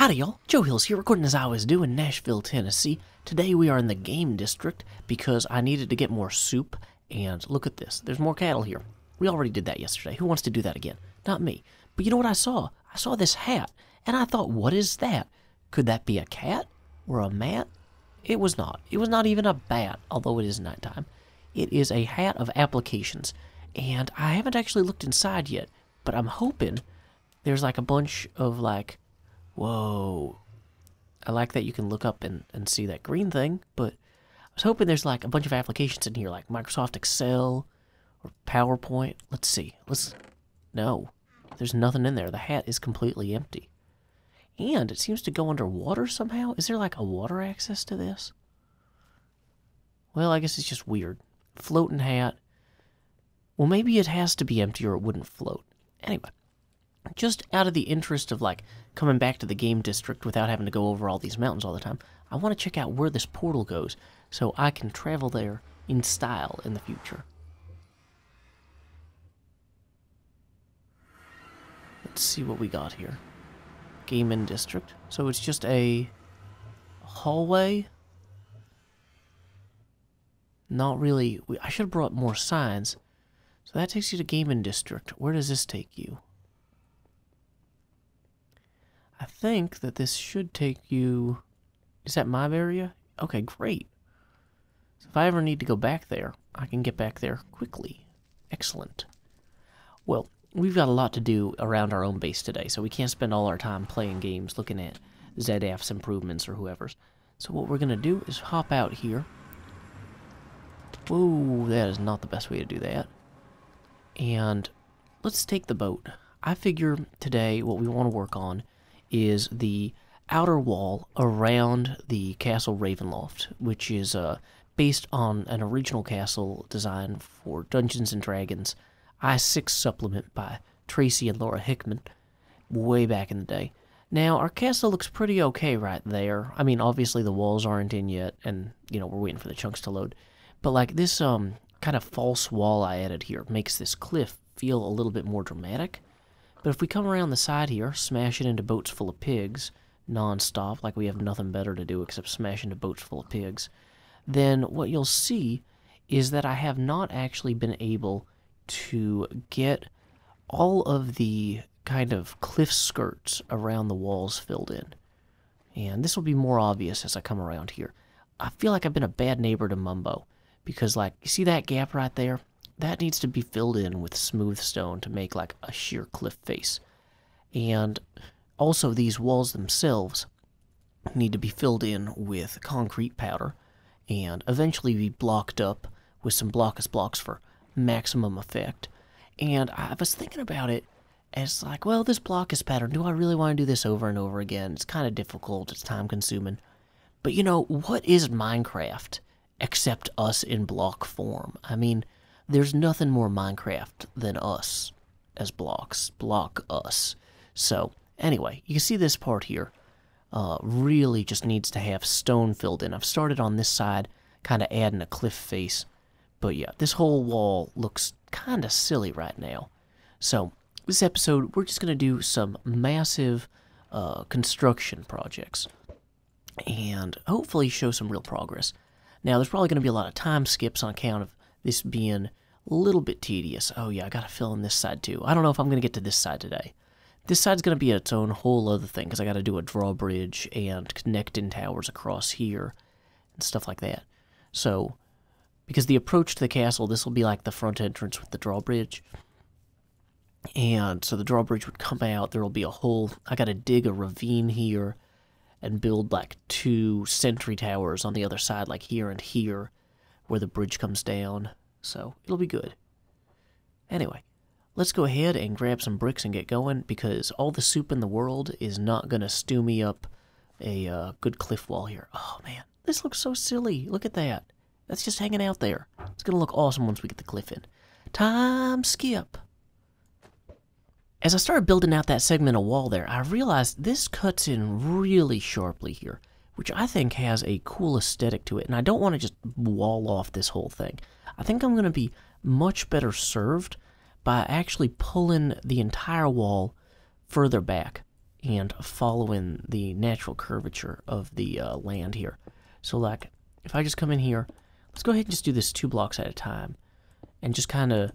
Howdy y'all, Joe Hills here, recording as I always do in Nashville, Tennessee. Today we are in the game district because I needed to get more soup, and look at this, there's more cattle here. We already did that yesterday. Who wants to do that again? Not me. But you know what I saw? I saw this hat, and I thought, what is that? Could that be a cat? Or a mat? It was not. It was not even a bat, although it is nighttime. It is a hat of applications, and I haven't actually looked inside yet, but I'm hoping there's like a bunch of like, whoa. I like that you can look up and see that green thing, but I was hoping there's like a bunch of applications in here, like Microsoft Excel or PowerPoint. Let's see. No, there's nothing in there. The hat is completely empty. And it seems to go underwater somehow. Is there like a water access to this? Well, I guess it's just weird. Floating hat. Well, maybe it has to be empty or it wouldn't float. Anyway, just out of the interest of like coming back to the game district without having to go over all these mountains all the time, I want to check out where this portal goes so I can travel there in style in the future. Let's see what we got here. Gaming district. So it's just a hallway. Not really. I should have brought more signs. So that takes you to gaming district. Where does this take you? I think that this should take you... Is that my area? Okay, great. So if I ever need to go back there, I can get back there quickly. Excellent. Well, we've got a lot to do around our own base today, so we can't spend all our time playing games looking at ZF's improvements or whoever's. So what we're going to do is hop out here. Whoa, that is not the best way to do that. And let's take the boat. I figure today what we want to work on is the outer wall around the Castle Ravenloft, which is based on an original castle design for Dungeons & Dragons I6 supplement by Tracy and Laura Hickman way back in the day. Now, our castle looks pretty okay right there. I mean, obviously the walls aren't in yet, and, you know, we're waiting for the chunks to load. But, like, this kind of false wall I added here makes this cliff feel a little bit more dramatic. But if we come around the side here, smash it into boats full of pigs, non-stop, like we have nothing better to do except smash into boats full of pigs, then what you'll see is that I have not actually been able to get all of the kind of cliff skirts around the walls filled in. And this will be more obvious as I come around here. I feel like I've been a bad neighbor to Mumbo, because, like, you see that gap right there? That needs to be filled in with smooth stone to make like a sheer cliff face. And also these walls themselves need to be filled in with concrete powder and eventually be blocked up with some blockus blocks for maximum effect. And I was thinking about it as like, well, this blockus pattern, do I really want to do this over and over again? It's kind of difficult, it's time consuming. But you know, what is Minecraft except us in block form? I mean, there's nothing more Minecraft than us as blocks. Block us. So, anyway, you can see this part here really just needs to have stone filled in. I've started on this side, kind of adding a cliff face. But yeah, this whole wall looks kind of silly right now. So, this episode, we're just going to do some massive construction projects. And hopefully show some real progress. Now, there's probably going to be a lot of time skips on account of this being a little bit tedious. Oh yeah, I gotta fill in this side too. I don't know if I'm gonna get to this side today. This side's gonna be its own whole other thing, because I gotta do a drawbridge and connecting towers across here and stuff like that. So, because the approach to the castle, this will be like the front entrance with the drawbridge. And so the drawbridge would come out, there will be a whole, I gotta dig a ravine here and build like 2 sentry towers on the other side, like here and here, where the bridge comes down. So, it'll be good. Anyway, let's go ahead and grab some bricks and get going, because all the soup in the world is not going to stew me up a good cliff wall here. Oh, man, this looks so silly. Look at that. That's just hanging out there. It's going to look awesome once we get the cliff in. Time skip. As I started building out that segment of wall there, I realized this cuts in really sharply here, which I think has a cool aesthetic to it, and I don't want to just wall off this whole thing. I think I'm going to be much better served by actually pulling the entire wall further back and following the natural curvature of the land here. So like, if I just come in here, let's go ahead and just do this 2 blocks at a time and just kind of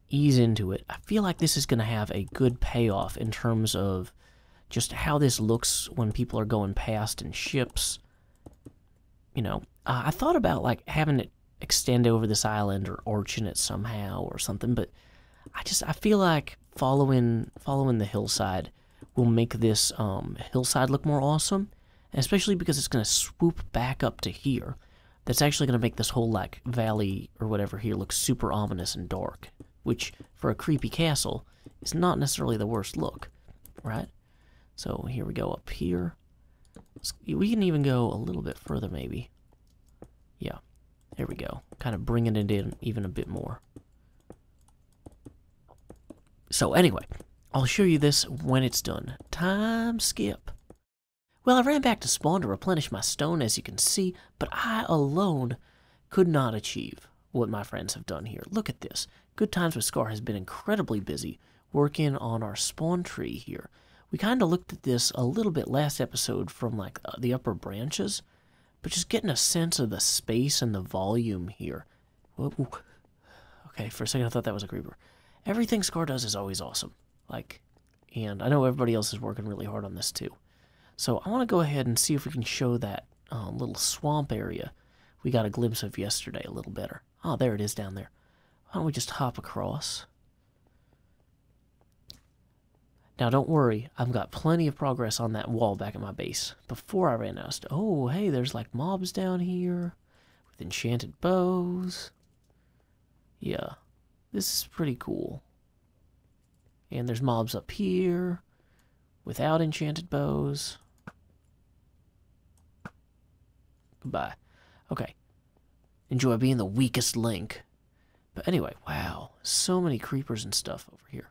ease into it. I feel like this is going to have a good payoff in terms of just how this looks when people are going past in ships. You know, I thought about like having it extend over this island or arching it somehow or something, but I feel like following the hillside will make this hillside look more awesome, and especially because it's going to swoop back up to here. That's actually going to make this whole like valley or whatever here look super ominous and dark, which for a creepy castle is not necessarily the worst look, right? So here we go up here. We can even go a little bit further maybe. Yeah, there we go. Kind of bringing it in even a bit more. So anyway, I'll show you this when it's done. Time skip. Well, I ran back to spawn to replenish my stone, as you can see, but I alone could not achieve what my friends have done here. Look at this. Good Times with Scar has been incredibly busy working on our spawn tree here. We kind of looked at this a little bit last episode from like the upper branches, but just getting a sense of the space and the volume here. Whoa. Okay, for a second I thought that was a creeper. Everything Scar does is always awesome. Like, and I know everybody else is working really hard on this too. So I want to go ahead and see if we can show that little swamp area we got a glimpse of yesterday a little better. Oh, there it is down there. Why don't we just hop across? Now, don't worry. I've got plenty of progress on that wall back at my base. Before I ran out of stuff. Oh, hey, there's like mobs down here with enchanted bows. Yeah, this is pretty cool. And there's mobs up here without enchanted bows. Goodbye. Okay. Enjoy being the weakest link. But anyway, wow. So many creepers and stuff over here.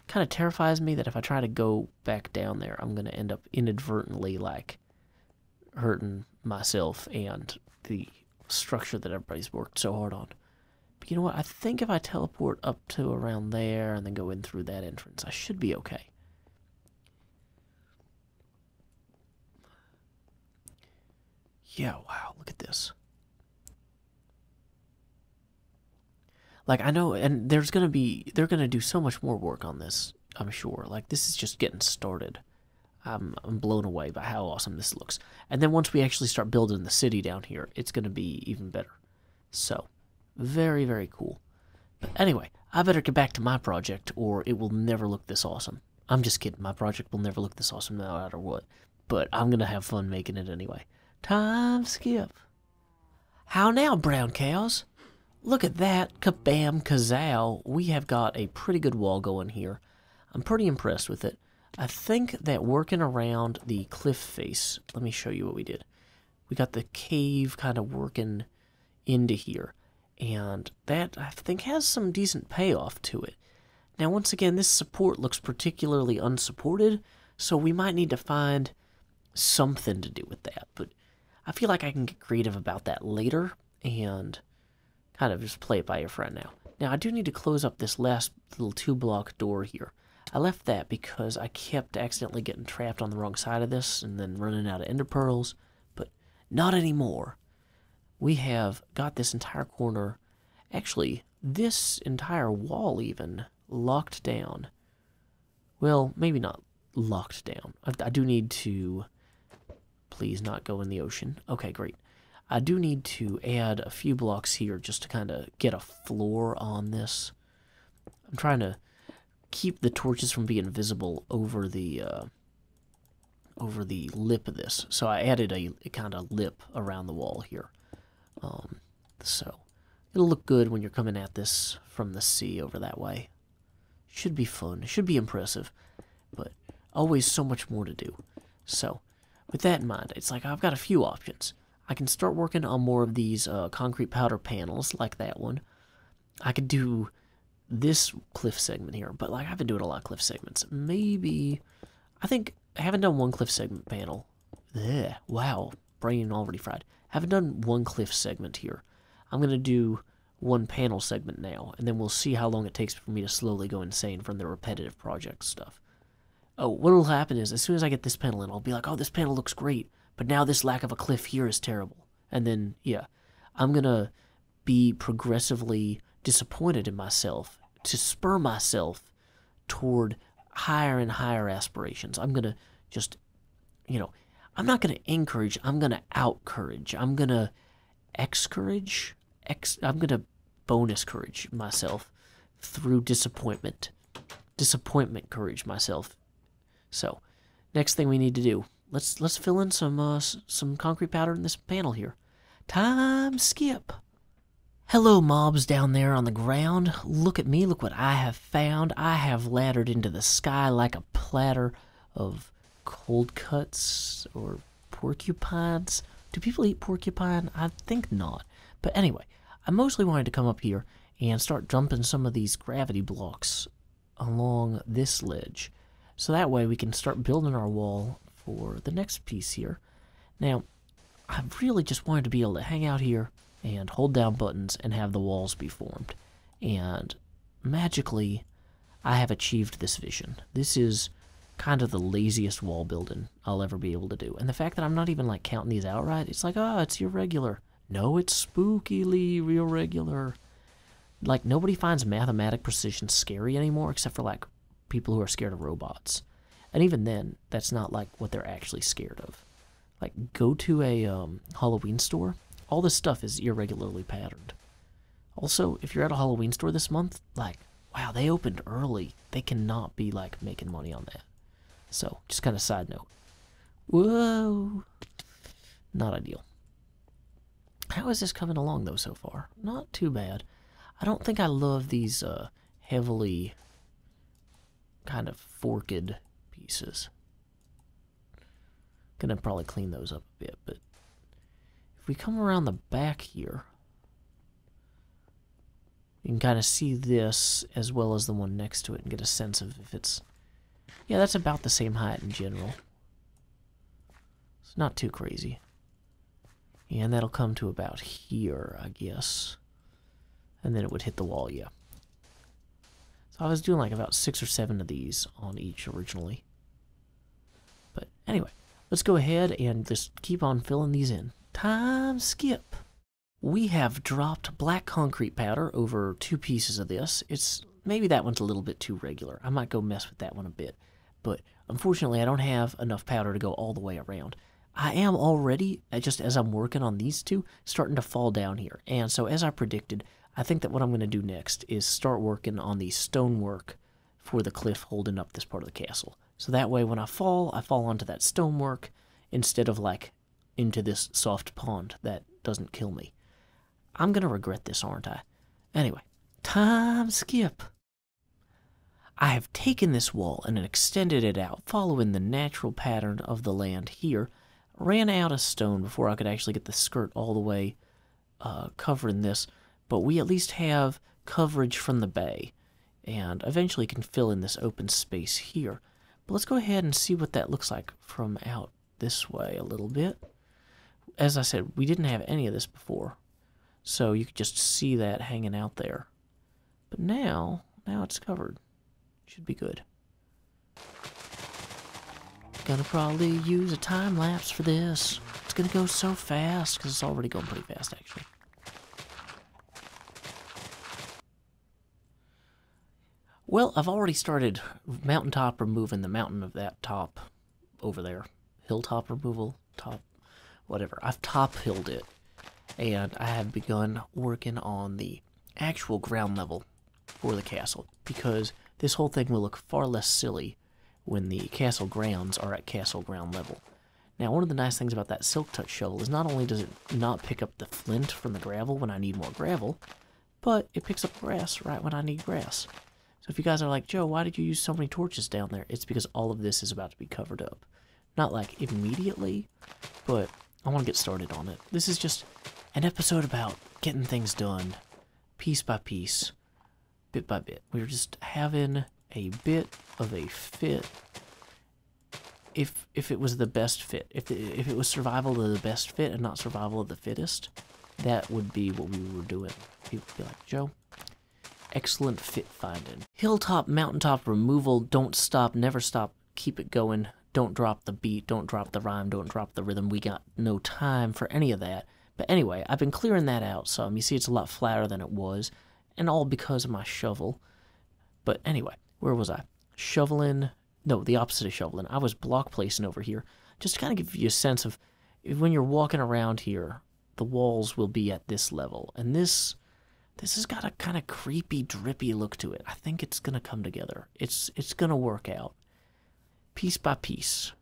Kind of terrifies me that if I try to go back down there, I'm going to end up inadvertently, like, hurting myself and the structure that everybody's worked so hard on. But you know what? I think if I teleport up to around there and then go in through that entrance, I should be okay. Yeah, wow, look at this. Like, I know, and they're going to do so much more work on this, I'm sure. Like, this is just getting started. I'm blown away by how awesome this looks. And then once we actually start building the city down here, it's going to be even better. So, very, very cool. But anyway, I better get back to my project, or it will never look this awesome. I'm just kidding. My project will never look this awesome no matter what. But I'm going to have fun making it anyway. Time skip. How now, brown cows? Look at that. Kabam, kazow. We have got a pretty good wall going here. I'm pretty impressed with it. I think that working around the cliff face, let me show you what we did. We got the cave kind of working into here. And that, I think, has some decent payoff to it. Now, once again, this support looks particularly unsupported, so we might need to find something to do with that. But I feel like I can get creative about that later and kind of just play it by ear for right now. Now, I do need to close up this last little 2-block door here. I left that because I kept accidentally getting trapped on the wrong side of this and then running out of ender pearls, but not anymore. We have got this entire corner, actually, this entire wall even, locked down. Well, maybe not locked down. I do need to, please not go in the ocean. Okay, great. I do need to add a few blocks here just to kind of get a floor on this. I'm trying to keep the torches from being visible over the lip of this. So I added a kind of lip around the wall here. So it'll look good when you're coming at this from the sea over that way. Should be fun. Should be impressive. But always so much more to do. So with that in mind, it's like I've got a few options. I can start working on more of these concrete powder panels like that one. I could do this cliff segment here, but like I've been doing a lot of cliff segments. Maybe, I think I haven't done one cliff segment panel. Ugh, wow, brain already fried. Haven't done one cliff segment here. I'm going to do one panel segment now, and then we'll see how long it takes for me to slowly go insane from the repetitive project stuff. Oh, what'll happen is, as soon as I get this panel in, I'll be like, oh, this panel looks great, but now this lack of a cliff here is terrible. And then, yeah, I'm gonna be progressively disappointed in myself to spur myself toward higher and higher aspirations. I'm gonna just, I'm not gonna encourage, I'm gonna outcourage. I'm gonna excourage, I'm gonna bonus courage myself through disappointment. Disappointment courage myself. So, next thing we need to do, let's fill in some concrete powder in this panel here. Time skip. Hello, mobs down there on the ground. Look at me, look what I have found. I have laddered into the sky like a platter of cold cuts or porcupines. Do people eat porcupine? I think not. But anyway, I mostly wanted to come up here and start dumping some of these gravity blocks along this ledge. So that way we can start building our wall for the next piece here. Now, I really just wanted to be able to hang out here and hold down buttons and have the walls be formed. And magically, I have achieved this vision. This is kind of the laziest wall building I'll ever be able to do. And the fact that I'm not even like counting these out right, it's like, oh, it's irregular. No, it's spookily irregular. Like, nobody finds mathematic precision scary anymore except for like people who are scared of robots. And even then, that's not like what they're actually scared of. Like, go to a Halloween store, all this stuff is irregularly patterned. Also, if you're at a Halloween store this month, like, wow, they opened early. They cannot be like making money on that. So, just kind of side note. Whoa. Not ideal. How is this coming along though so far? Not too bad. I don't think I love these heavily kind of forked pieces. Gonna probably clean those up a bit, but if we come around the back here, you can kind of see this as well as the one next to it and get a sense of if it's, yeah, that's about the same height in general. It's not too crazy. And that'll come to about here, I guess. And then it would hit the wall, yeah. So I was doing like about 6 or 7 of these on each originally. But anyway, let's go ahead and just keep on filling these in. Time skip. We have dropped black concrete powder over 2 pieces of this. It's maybe that one's a little bit too regular. I might go mess with that one a bit. But unfortunately, I don't have enough powder to go all the way around. I am already, just as I'm working on these 2, starting to fall down here. And so as I predicted, I think that what I'm going to do next is start working on the stonework for the cliff holding up this part of the castle. So that way when I fall onto that stonework instead of like into this soft pond that doesn't kill me. I'm going to regret this, aren't I? Anyway, time skip. I have taken this wall and extended it out, following the natural pattern of the land here. Ran out of stone before I could actually get the skirt all the way covering this, but we at least have coverage from the bay, and eventually can fill in this open space here. But let's go ahead and see what that looks like from out this way a little bit. As I said, we didn't have any of this before, so you could just see that hanging out there. But now it's covered. Should be good. Gonna probably use a time lapse for this. It's gonna go so fast, because it's already going pretty fast, actually. Well, I've already started mountaintop removing the mountain of that top over there. Hilltop removal, top, whatever. I've top-hilled it, and I have begun working on the actual ground level for the castle, because this whole thing will look far less silly when the castle grounds are at castle ground level. Now, one of the nice things about that Silk Touch shovel is not only does it not pick up the flint from the gravel when I need more gravel, but it picks up grass right when I need grass. So if you guys are like, Joe, why did you use so many torches down there? It's because all of this is about to be covered up. Not like immediately, but I want to get started on it. This is just an episode about getting things done, piece by piece, bit by bit. We're just having a bit of a fit. If it was the best fit, if it was survival of the best fit and not survival of the fittest, that would be what we were doing. People would be like, Joe, excellent fit finding. Hilltop, mountaintop removal, don't stop, never stop, keep it going. Don't drop the beat, don't drop the rhyme, don't drop the rhythm. We got no time for any of that. But anyway, I've been clearing that out some. You see it's a lot flatter than it was, and all because of my shovel. But anyway, where was I? Shoveling. No, the opposite of shoveling. I was block placing over here. Just to kind of give you a sense of when you're walking around here, the walls will be at this level. And this has got a kind of creepy, drippy look to it. I think it's going to come together. It's going to work out. Piece by piece,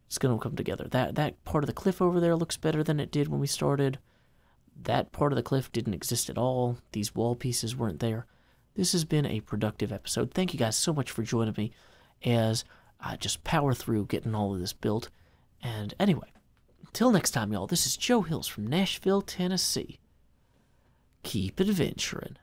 it's going to come together. That part of the cliff over there looks better than it did when we started. That part of the cliff didn't exist at all. These wall pieces weren't there. This has been a productive episode. Thank you guys so much for joining me as I just power through getting all of this built. And anyway, until next time, y'all, this is Joe Hills from Nashville, Tennessee. Keep adventuring.